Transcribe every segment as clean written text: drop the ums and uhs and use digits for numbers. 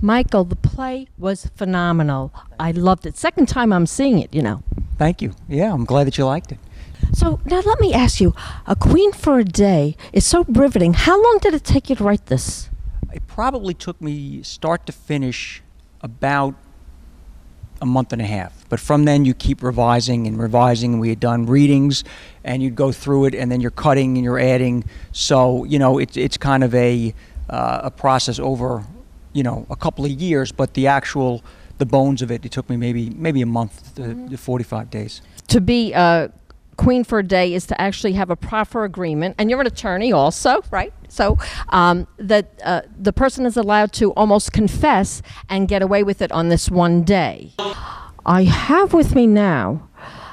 Michael, the play was phenomenal. I loved it. Second time I'm seeing it, you know. Thank you. Yeah, I'm glad that you liked it. So now let me ask you, A Queen for a Day is so riveting. How long did it take you to write this? It probably took me start to finish about a month and a half. But from then you keep revising and revising. We had done readings and you'd go through it and then you're cutting and you're adding. So, you know, it's kind of a process over, you know, a couple of years, but the bones of it, it took me maybe a month to 45 days. To be Queen for a Day is to actually have a proper agreement, and you're an attorney also, right? So that the person is allowed to almost confess and get away with it on this one day. I have with me now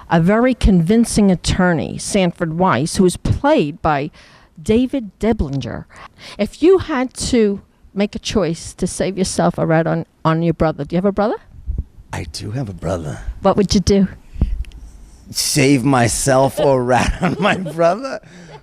a very convincing attorney, Sanford Weiss, who is played by David Deblinger. If you had to make a choice to save yourself a rat on your brother, do you have a brother? I do have a brother. What would you do? Save myself or rat on my brother?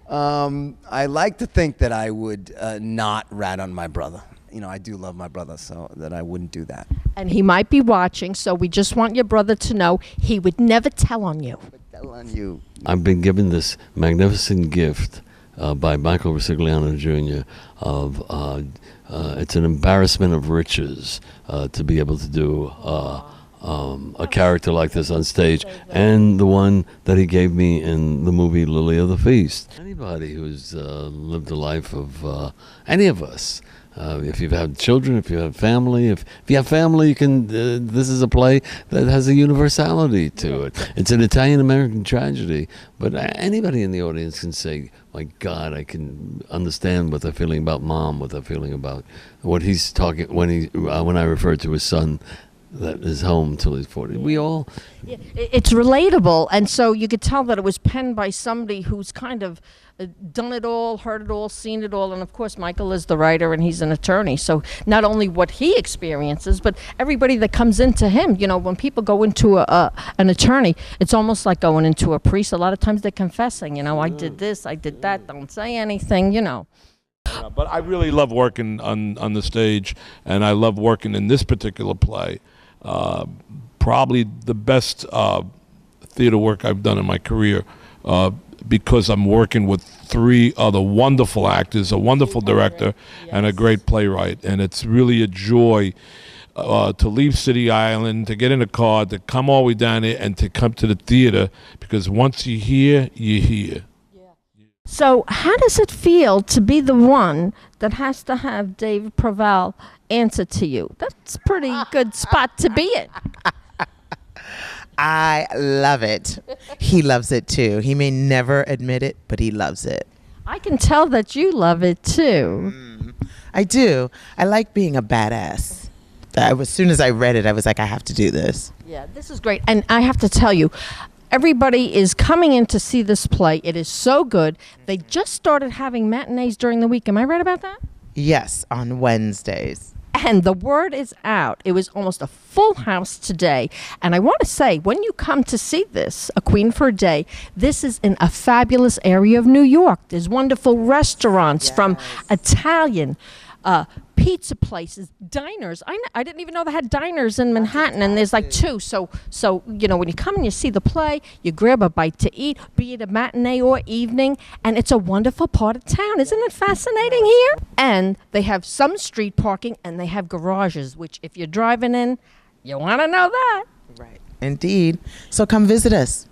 I like to think that I would not rat on my brother. You know, I do love my brother, so that I wouldn't do that. And he might be watching, so we just want your brother to know he would never tell on you. Tell on you. I've been given this magnificent gift by Michael Ricigliano Jr. of it's an embarrassment of riches to be able to do a character like this on stage, and the one that he gave me in the movie Lily of the Feast. Anybody who's lived a life of any of us, if you've had children, if you have family, if you have family, you can. This is a play that has a universality to it. It's an Italian-American tragedy, but anybody in the audience can say, "My God, I can understand what they're feeling about Mom, what they're feeling about what he's talking when I refer to his son." That is home till he's 40. We all... It's relatable, and so you could tell that it was penned by somebody who's kind of done it all, heard it all, seen it all, and of course Michael is the writer and he's an attorney, so not only what he experiences, but everybody that comes into him. You know, when people go into an attorney, it's almost like going into a priest. A lot of times they're confessing, you know, I did this, I did that, don't say anything, you know. But I really love working on the stage, and I love working in this particular play. Probably the best theater work I've done in my career, because I'm working with 3 other wonderful actors, a wonderful director, and a great playwright. And it's really a joy to leave City Island, to get in a car, to come all the way down there, and to come to the theater, because once you're here, you're here. So how does it feel to be the one that has to have David Proval answer to you? That's a pretty good spot to be in. I love it. He loves it too. He may never admit it, but he loves it. I can tell that you love it too. I do. I like being a badass. As soon as I read it, I was like, I have to do this. Yeah, this is great. And I have to tell you, everybody is coming in to see this play. It is so good. They just started having matinees during the week. Am I right about that? Yes, on Wednesdays. And the word is out. It was almost a full house today. And I want to say, when you come to see this, A Queen for a Day, this is in a fabulous area of New York. There's wonderful restaurants, from Italian, pizza places, diners. I didn't even know they had diners in Manhattan, and there's like 2. So you know, when you come and you see the play, you grab a bite to eat, be it a matinee or evening, and it's a wonderful part of town. Isn't it fascinating here? And they have some street parking, and they have garages, which if you're driving in, you want to know that. Right. Indeed. So come visit us.